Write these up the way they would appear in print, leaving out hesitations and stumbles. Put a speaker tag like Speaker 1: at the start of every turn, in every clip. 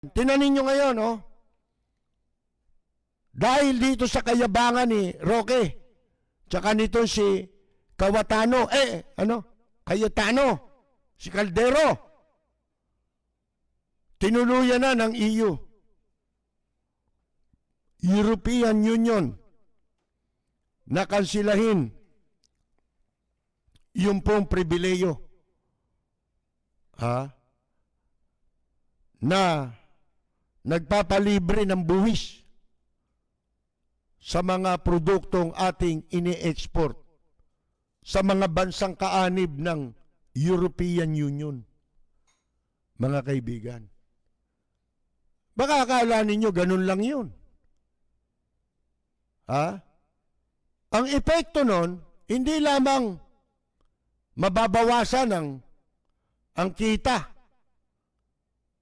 Speaker 1: Tinanin nyo ngayon, oh. Dahil dito sa kayabangan ni Roque, tsaka nito si Cayetano, Cayetano, si Caldero, tinuluyan na ng EU, European Union, na kansilahin yung pong pribileyo na nagpapalibre ng buwis sa mga produktong ating ini-export sa mga bansang kaanib ng European Union. Mga kaibigan, baka akala ninyo ganun lang yun. Ang epekto nun, hindi lamang mababawasan ang kita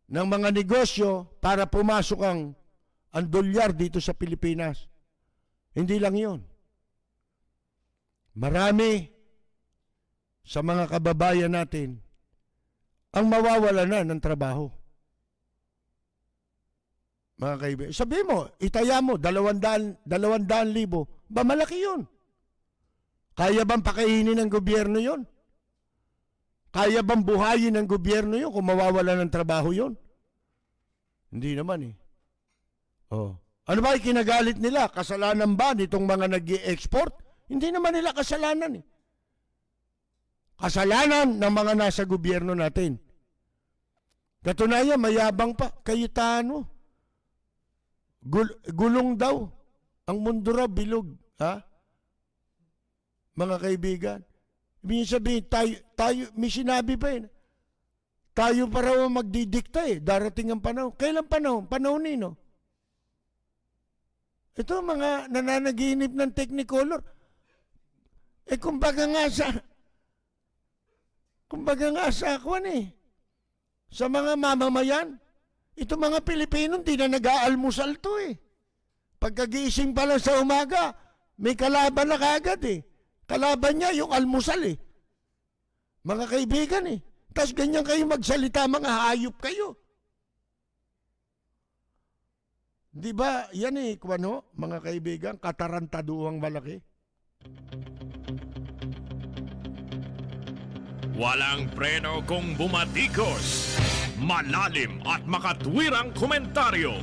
Speaker 1: ng mga negosyo para pumasok ang dolyar dito sa Pilipinas. Hindi lang yun. Marami sa mga kababayan natin ang mawawala na ng trabaho. Mga kaibigan, sabi mo, itaya mo, 200,000, ba malaki yun? Kaya bang pakainin ng gobyerno yun? Kaya bang buhayin ng gobyerno yun kung mawawala ng trabaho yun? Hindi naman eh. Ano ba kinagalit nila? Kasalanan ba nitong mga nag-i-export? Hindi naman nila kasalanan eh. Kasalanan ng mga nasa gobyerno natin. Katunayan, mayabang pa. Cayetano. Gulong daw. Ang mundo raw bilog. Mga kaibigan. Ibig sabihin, tayo, may sinabi pa eh. Tayo pa raw magdidikta eh. Darating ang panahon. Kailan panahon? Panahon nino? Ito mga nananaginip ng Technicolor. Kumbaga nga sa kwan eh. Sa mga mamamayan, ito mga Pilipino, hindi na nag-aalmusal to eh. Pagkagising pa lang sa umaga, may kalaban na kagad eh. Kalaban niya yung almusal eh. Mga kaibigan eh. Tapos ganyan kayo magsalita, mga hayop kayo. Di ba, yan eh, kuwano, mga kaibigan, katarantaduang malaki.
Speaker 2: Walang preno kung bumatikos. Malalim at makatwirang komentaryo.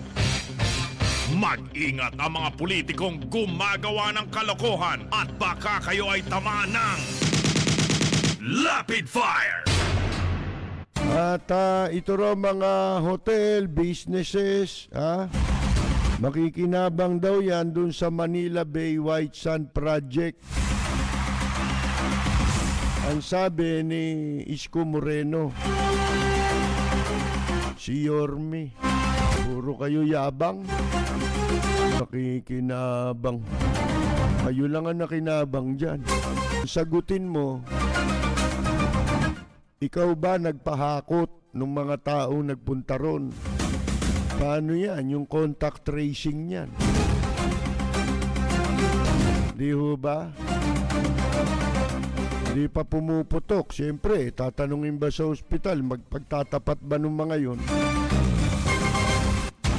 Speaker 2: Mag-ingat ang mga politikong gumagawa ng kalokohan at baka kayo ay tamaan ng Rapid Fire!
Speaker 1: At ito raw mga hotel, businesses, makikinabang daw yan dun sa Manila Bay White Sand Project. Ang sabi ni Isko Moreno, si Yorme, puro kayo yabang, makikinabang. Kayo lang ang nakinabang dyan. Sagutin mo, ikaw ba nagpahakot ng mga taong nagpunta ron? Paano yan? Yung contact tracing yan. Di ho ba? Hindi pa pumuputok. Siyempre, tatanungin ba sa ospital, magpagtatapat ba ng mga yun?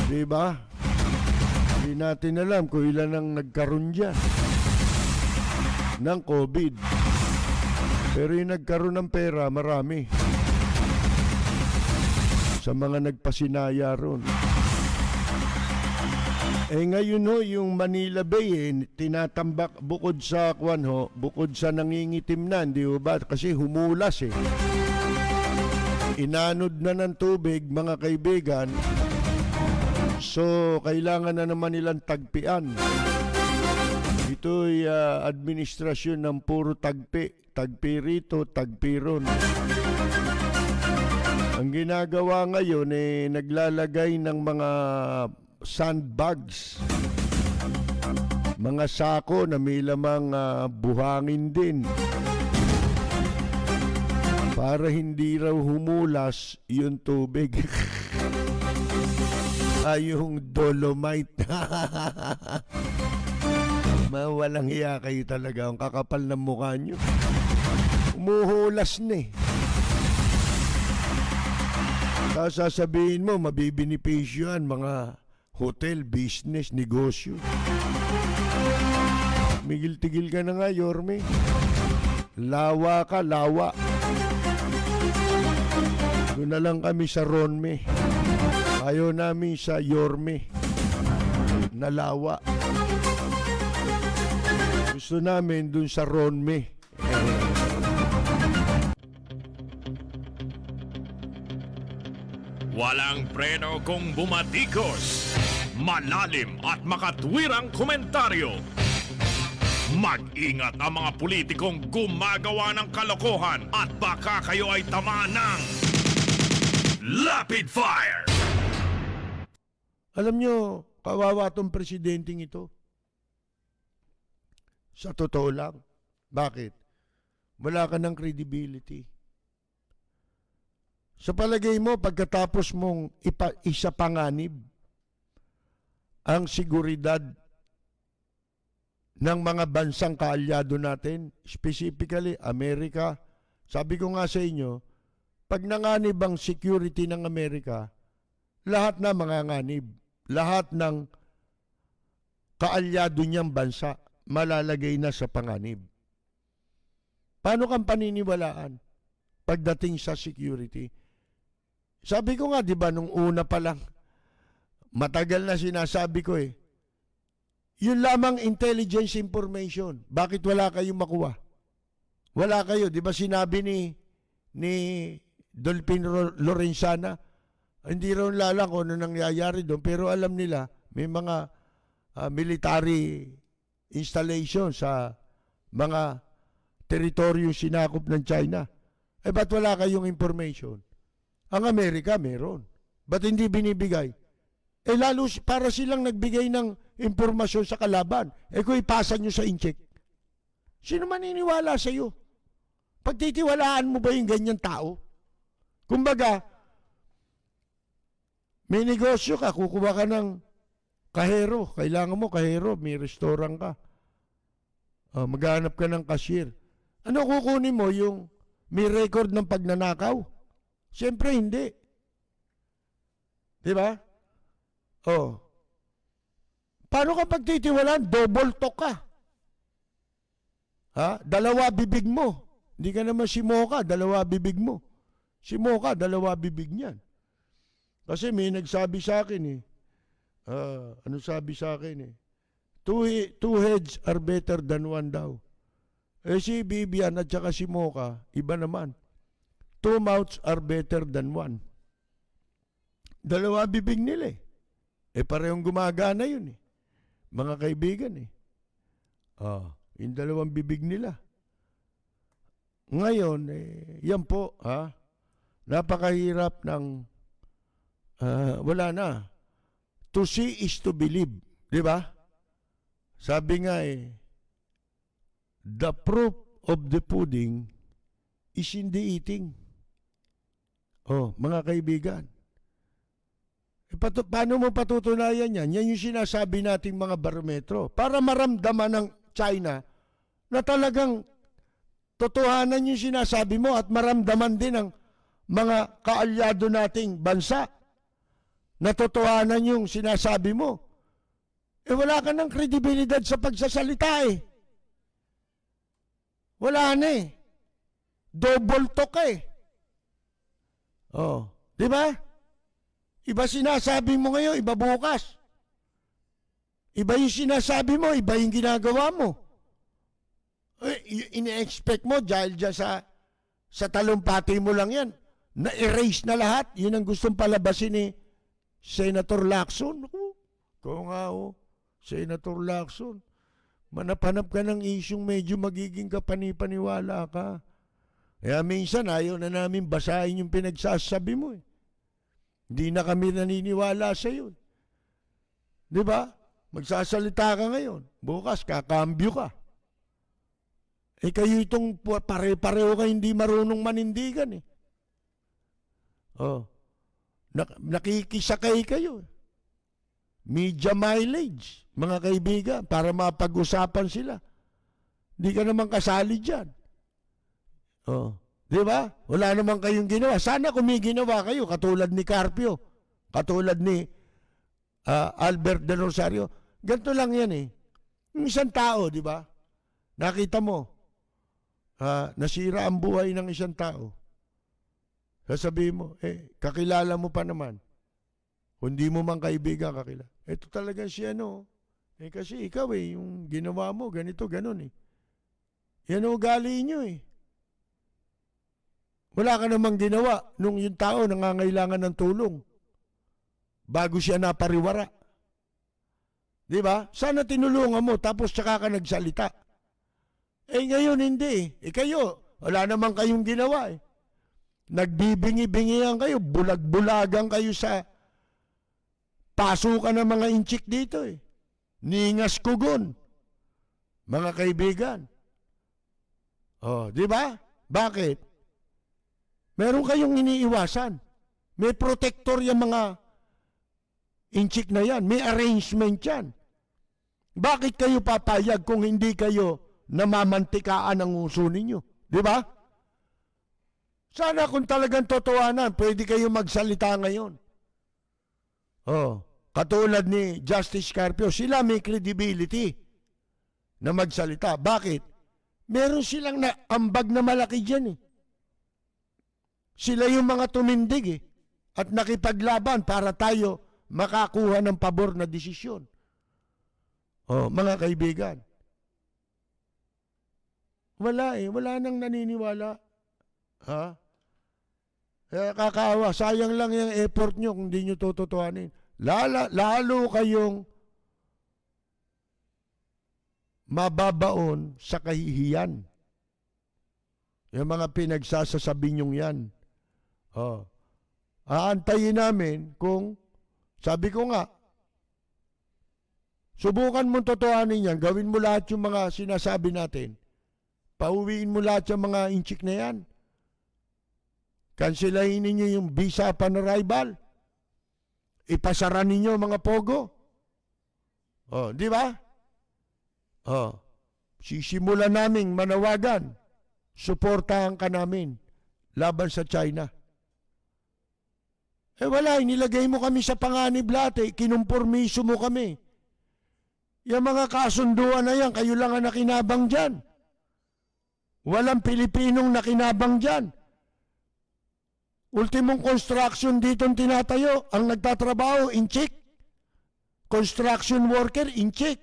Speaker 1: Di ba? Hindi natin alam kung ilan ang nagkaroon dyan ng COVID. Pero yung nagkaroon ng pera, marami. Sa mga nagpasinaya ron. Ngayon ho, yung Manila Bay tinatambak bukod sa bukod sa nangingitim na, di ba? Kasi humulas eh. Inanod na ng tubig, mga kaibigan. So, kailangan na naman nilang tagpian. Ito'y administrasyon ng puro tagpi. Tagpi rito, tagpi ron. Ang ginagawa ngayon naglalagay ng mga sandbags, mga sako na may lamang buhangin din para hindi raw humulas yung tubig. Yung dolomite. Mawalang hiya kayo talaga. Ang kakapal ng mukha nyo. Umuhulas na eh. Sasabihin mo, mabibinipisyohan mga hotel, business, negosyo. Migil-tigil ka na nga, Yorme. Lawa ka, lawa. Doon na lang kami sa Ronme. Ayaw namin sa Yorme. Nalawa. Gusto namin doon sa Ronme.
Speaker 2: Walang preno kung bumatikos. Malalim at makatwirang komentaryo. Mag-ingat ang mga politikong gumagawa ng kalokohan at baka kayo ay tamaan ng Rapid Fire!
Speaker 1: Alam nyo, kawawa tong presidenteng ito. Sa totoo lang. Bakit? Wala ka ng credibility. Sa palagay mo, pagkatapos mong isa panganib ang seguridad ng mga bansang kaalyado natin, specifically Amerika, sabi ko nga sa inyo, pag nanganib ang security ng Amerika, lahat na manganganib. Lahat ng kaalyado niyang bansa malalagay na sa panganib. Paano kang paniniwalaan pagdating sa security? Sabi ko nga, di ba, nung una pa lang, matagal na sinasabi ko yun lamang intelligence information. Bakit wala kayong makuha? Wala kayo. Di ba sinabi ni Dolphin Lorenzana, hindi raw lalang kung ano nangyayari doon, pero alam nila, may mga military installation sa mga teritoryo sinakop ng China. Ba't wala kayong information? Ang Amerika meron. Ba't hindi binibigay? Lalo para silang nagbigay ng impormasyon sa kalaban. Kung ipasa nyo sa incheck, sino maniniwala sa iyo? Pagtitiwalaan mo ba yung ganyan tao? Kumbaga, may negosyo ka, kukuha ka ng kahero. Kailangan mo kahero, may restaurant ka. Maghanap ka ng cashier. Ano kukunin mo? Yung may record ng pagnanakaw? Siyempre hindi. Diba? Paano ka pagtitiwalaan? Double talk ka. Dalawa bibig mo. Hindi ka naman si Mocha, dalawa bibig mo. Si Mocha, dalawa bibig niyan. Kasi may nagsabi sa akin ano sabi sa akin two heads are better than one daw. Si Vivian at saka si Mocha, iba naman. Two mouths are better than one. Dalawa bibig nila parehong gumagana yun mga kaibigan yung dalawang bibig nila. Ngayon, yan po, napakahirap ng, wala na. To see is to believe. Di ba? Sabi nga the proof of the pudding is in the eating. Mga kaibigan. Paano mo patutunayan yan? Yan yung sinasabi nating mga barometro. Para maramdaman ng China na talagang totohanan yung sinasabi mo at maramdaman din ng mga kaalyado nating bansa na totohanan yung sinasabi mo. Wala ka ng kredibilidad sa pagsasalita Wala na Double talk di ba? Iba sinasabi mo ngayon, iba bukas. Iba yung sinasabi mo, iba yung ginagawa mo. Ine-expect mo dahil dyan sa talumpati mo lang yan. Na-erase na lahat. Yun ang gustong palabasin ni Senator Lacson. Kung nga Senator Lacson, manapanap ka ng isyong medyo magiging kapanipaniwala ka. Kaya minsan ayaw na namin basahin yung pinagsasabi mo Hindi na kami naniniwala sa iyo. Di ba? Magsasalita ka ngayon. Bukas, kakambyo ka. Kayo itong pare-pareho ka hindi marunong manindigan Nakikisakay kayo. Media mileage, mga kaibigan, para mapag-usapan sila. Hindi ka naman kasali dyan. Di ba? Wala naman kayong ginawa. Sana kung may ginawa kayo, katulad ni Carpio, katulad ni Albert De Rosario. Ganito lang yan eh. Yung isang tao, di ba? Nakita mo, nasira ang buhay ng isang tao. Sasabihin mo, kakilala mo pa naman. Kung di mo man kaibigan, kakilala. Ito talaga si ano. Kasi ikaw yung ginawa mo, ganito, ganon eh. Yan ugali nyo eh. Wala ka namang ginawa nung yung tao nangangailangan ng tulong bago siya napariwara. Di ba? Sana tinulungan mo tapos tsaka ka nagsalita. Ngayon hindi eh. Kayo, wala namang kayong ginawa eh. Nagbibingi-bingihan kayo, bulag-bulagan kayo sa pasukan ng mga inchik dito eh. Ningas kugon. Mga kaibigan. Di ba? Bakit? Meron kayong iniiwasan. May protector yung mga inchik na yan. May arrangement yan. Bakit kayo papayag kung hindi kayo namamantikaan ang uso ninyo? Di ba? Sana kung talagang totohanan, pwede kayo magsalita ngayon. Katulad ni Justice Carpio, sila may credibility na magsalita. Bakit? Meron silang ambag na malaki dyan eh. Sila yung mga tumindig eh. At nakipaglaban para tayo makakuha ng pabor na desisyon. Mga kaibigan. Wala eh. Wala nang naniniwala. Kakaawa. Sayang lang yung effort nyo kung di nyo tututuhanin. Lalo kayong mababaon sa kahihiyan. Yung mga pinagsasasabi nyong yan. Aantayin namin kung, sabi ko nga, subukan mong totohanin yan, gawin mo lahat yung mga sinasabi natin, pauwiin mo lahat yung mga inchik na yan, kanselahin ninyo yung visa upon arrival, ipasara ninyo mga pogo, di ba? Sisimulan naming manawagan, suportahan ka namin laban sa China. Wala, inilagay mo kami sa panganib lahat eh. Kinumpormiso mo kami. Yung mga kasunduan na yan, kayo lang ang nakinabang dyan. Walang Pilipinong nakinabang dyan. Ultimong construction dito tinatayo, ang nagtatrabaho, inchik. Construction worker, inchik.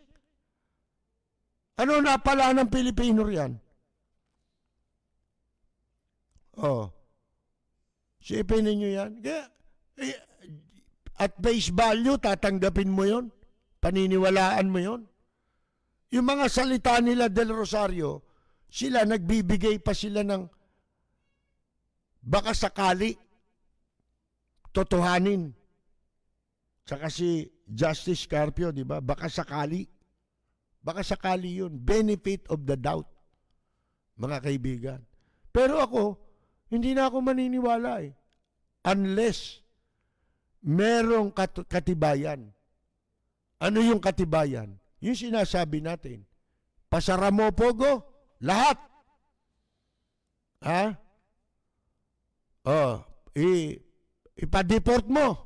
Speaker 1: Ano napala ng Pilipino riyan? Sipin ninyo yan. Kaya, at face value, tatanggapin mo yon, paniniwalaan mo yon. Yung mga salita nila Del Rosario, sila nagbibigay pa sila ng baka sakali totohanin. Saka si Justice Carpio, di ba? Baka sakali yun. Benefit of the doubt, mga kaibigan. Pero ako, hindi na ako maniniwala eh. Unless merong katibayan. Ano yung katibayan? Yung sinasabi natin. Pasara mo, pogo, lahat. Ipa-deport mo.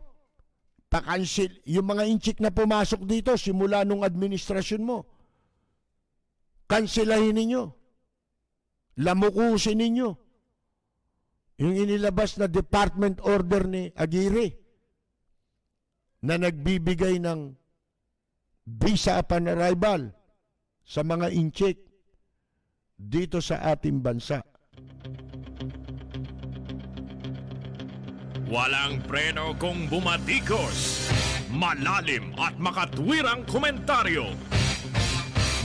Speaker 1: Pa-cancel. Yung mga inchik na pumasok dito simula nung administrasyon mo. Kanselahin ninyo. Lamukusin ninyo. Yung inilabas na department order ni Aguirre na nagbibigay ng visa upon arrival sa mga inchik dito sa ating bansa.
Speaker 2: Walang preno kung bumatikos. Malalim at makatwirang komentaryo.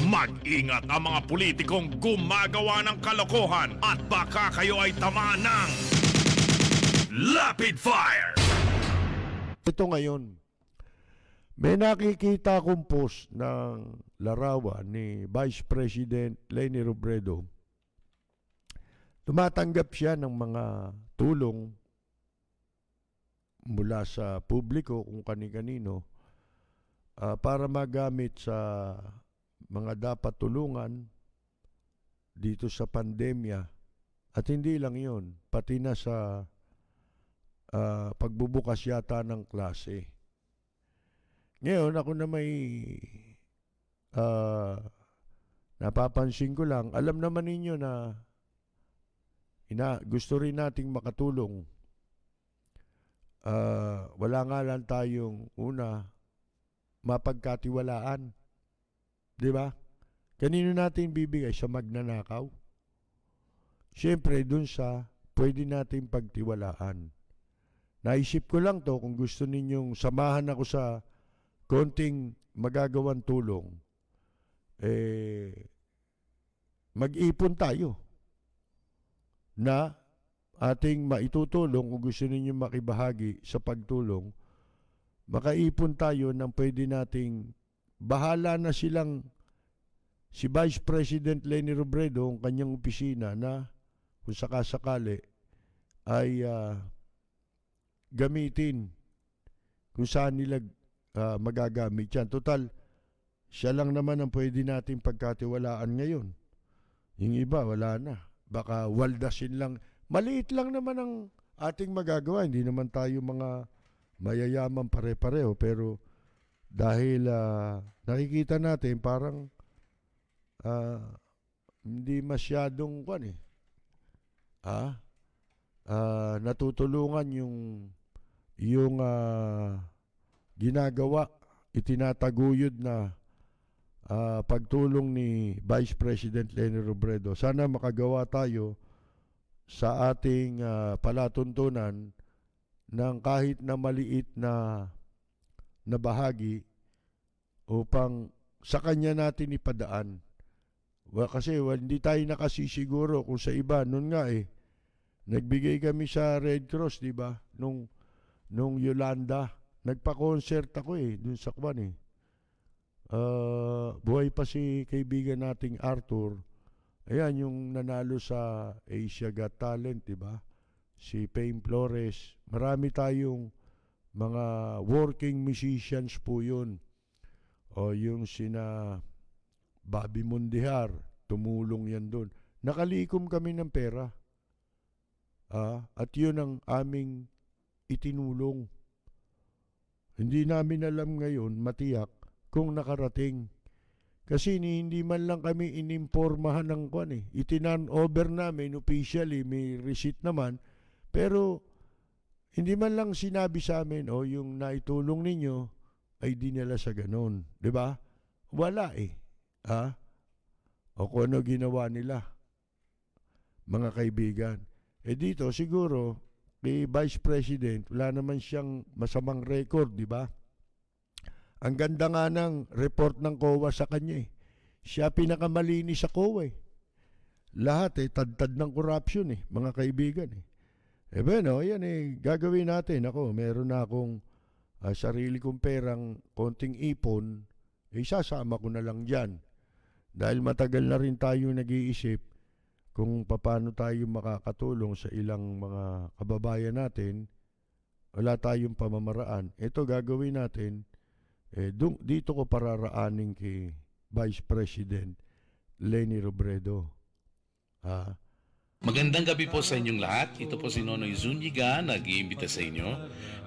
Speaker 2: Mag-ingat ang mga politikong gumagawa ng kalokohan at baka kayo ay tamaan ng Rapid Fire!
Speaker 1: Ito ngayon, may nakikita akong post ng larawan ni Vice President Leni Robredo. Tumatanggap siya ng mga tulong mula sa publiko kung kani-kanino para magamit sa mga dapat tulungan dito sa pandemya At hindi lang yon, pati na sa pagbubukas yata ng klase. Ngayon, ako na may napapansin ko lang, alam naman ninyo na gusto rin nating makatulong. Wala nga lang tayong mapagkatiwalaan. Di ba? Kanino natin bibigay? Sa magnanakaw? Siyempre, dun sa pwede natin pagtiwalaan. Naisip ko lang to, kung gusto ninyong samahan ako sa konting magagawang tulong, mag-ipon tayo na ating maitutulong. Kung gusto ninyong makibahagi sa pagtulong, makaipon tayo ng pwede nating bahala na silang si Vice President Leni Robredo, ang kanyang opisina, na kung sakasakali ay gamitin kung saan nila magagamit yan. Total, siya lang naman ang pwede natin pagkatiwalaan ngayon. Yung iba, wala na. Baka waldasin lang. Maliit lang naman ang ating magagawa. Hindi naman tayo mga mayayaman pare-pareho. Pero dahil nakikita natin parang hindi masyadong natutulungan yung ginagawa, itinataguyod na pagtulong ni Vice President Leni Robredo. Sana makagawa tayo sa ating palatuntunan ng kahit na maliit na bahagi upang sa kanya natin ipadaan. Kasi hindi tayo nakasisiguro kung sa iba. Noon nga nagbigay kami sa Red Cross, di ba? Nung Yolanda. Nagpa-concert ako dun sa Kwan buhay pa si kaibigan nating Arthur. Ayan, yung nanalo sa Asia Got Talent, di ba? Si Payne Flores. Marami tayong mga working musicians po yun. O yung sina Bobby Mundihar, tumulong yan dun. Nakalikom kami ng pera. At yun ang aming itinulong. Hindi namin alam ngayon, matiyak, kung nakarating. Kasi hindi man lang kami inimpormahan ng kwan Itinan over namin officially, may receipt naman. Pero hindi man lang sinabi sa amin, yung naitulong ninyo ay dinala sa ganon. Diba? Wala O kung ano ginawa nila, mga kaibigan. Dito siguro, kay Vice President, wala naman siyang masamang record, di ba? Ang ganda nga ng report ng COA sa kanya Siya pinakamalinis sa COA Lahat tad-tad ng corruption mga kaibigan bueno, yan gagawin natin. Ako, meron na akong sarili kong perang konting ipon, sasama ko na lang dyan. Dahil matagal na rin tayo nag-iisip kung paano tayo makakatulong sa ilang mga kababayan natin. Wala tayong pamamaraan. Ito gagawin natin. Dito ko pararaanin kay Vice President Leni Robredo.
Speaker 3: Magandang gabi po sa inyong lahat. Ito po si Nonoy Zuniga, nag-iimbita sa inyo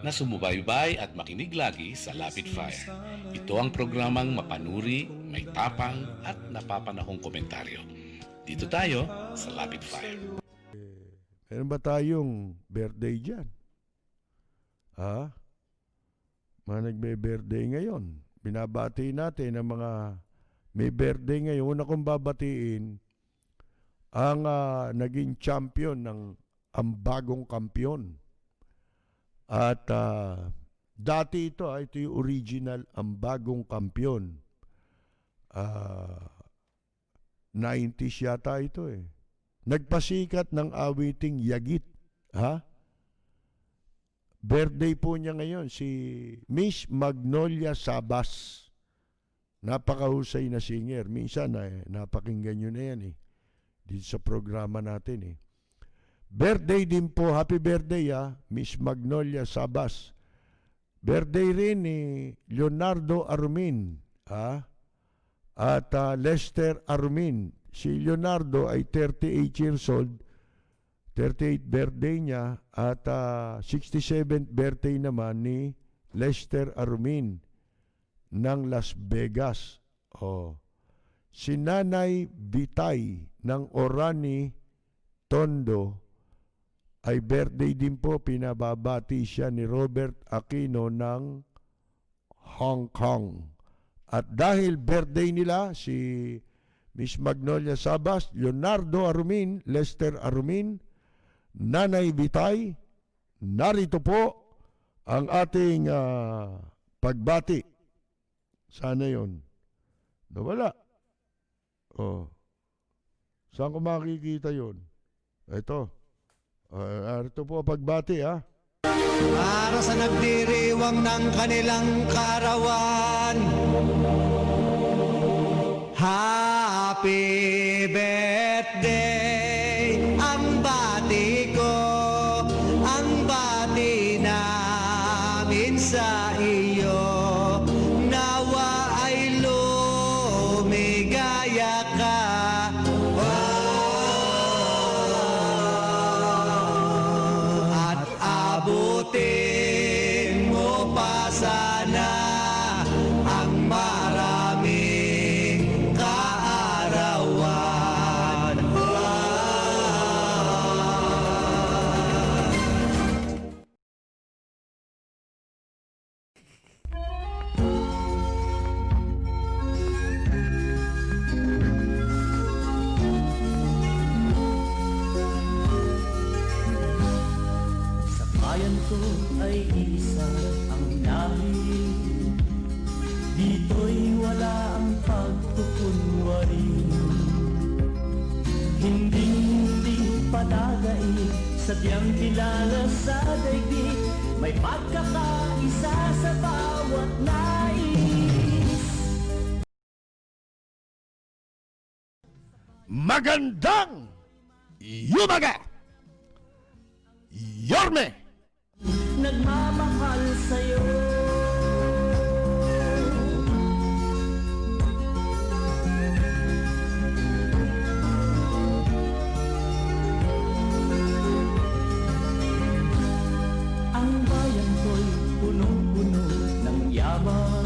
Speaker 3: na sumubaybay at makinig lagi sa Lapid Fire. Ito ang programang mapanuri, may tapang at napapanahong komentaryo. Dito tayo sa Lapid Fire.
Speaker 1: Meron ba tayong birthday dyan? Mga nagbe-birthday ngayon. Binabati natin ang mga may birthday ngayon. Una kong babatiin ang naging champion ang bagong kampiyon. At dati ito yung original, ang bagong kampiyon. 90s yata ito Nagpasikat ng awiting Yagit. Birthday po niya ngayon, si Miss Magnolia Sabas. Napakahusay na singer. Minsan napakinggan nyo na yan dito sa programa natin Birthday din po, happy birthday Miss Magnolia Sabas. Birthday rin ni Leonardo Armin at Lester Armin. Si Leonardo ay 38 years old. 38th birthday niya at 67th birthday naman ni Lester Arumin ng Las Vegas. Oh. Si Nanay Bitay ng Orani, Tondo ay birthday din po. Pinababati siya ni Robert Aquino ng Hong Kong. At dahil birthday nila si Miss Magnolia Sabas, Leonardo Arumin, Lester Arumin, Nanay Bitay, narito po ang ating pagbati. Sana yon. Nawala. Oh. Saan ko makikita yon? Ito. Ito po pagbati ha.
Speaker 4: Para sa nagdiriwang ng kanilang karawan, Happy birthday, ang bati ko, ang bati namin sa iyo. Nawa ay lumigaya ka. At abutin mo pa sana ang maraming kaarawan.
Speaker 5: Sa bayan ko ay isa ang lahi. Dito'y wala ang pagkukunwari. Hindi padagay, sadyang kilala sa daigdig. May pagkakaisa sa bawat nais.
Speaker 1: Magandang yumaga! Yorme!
Speaker 5: Nagmamahal sa'yo. Ang bayan ko'y punong-puno ng yaman.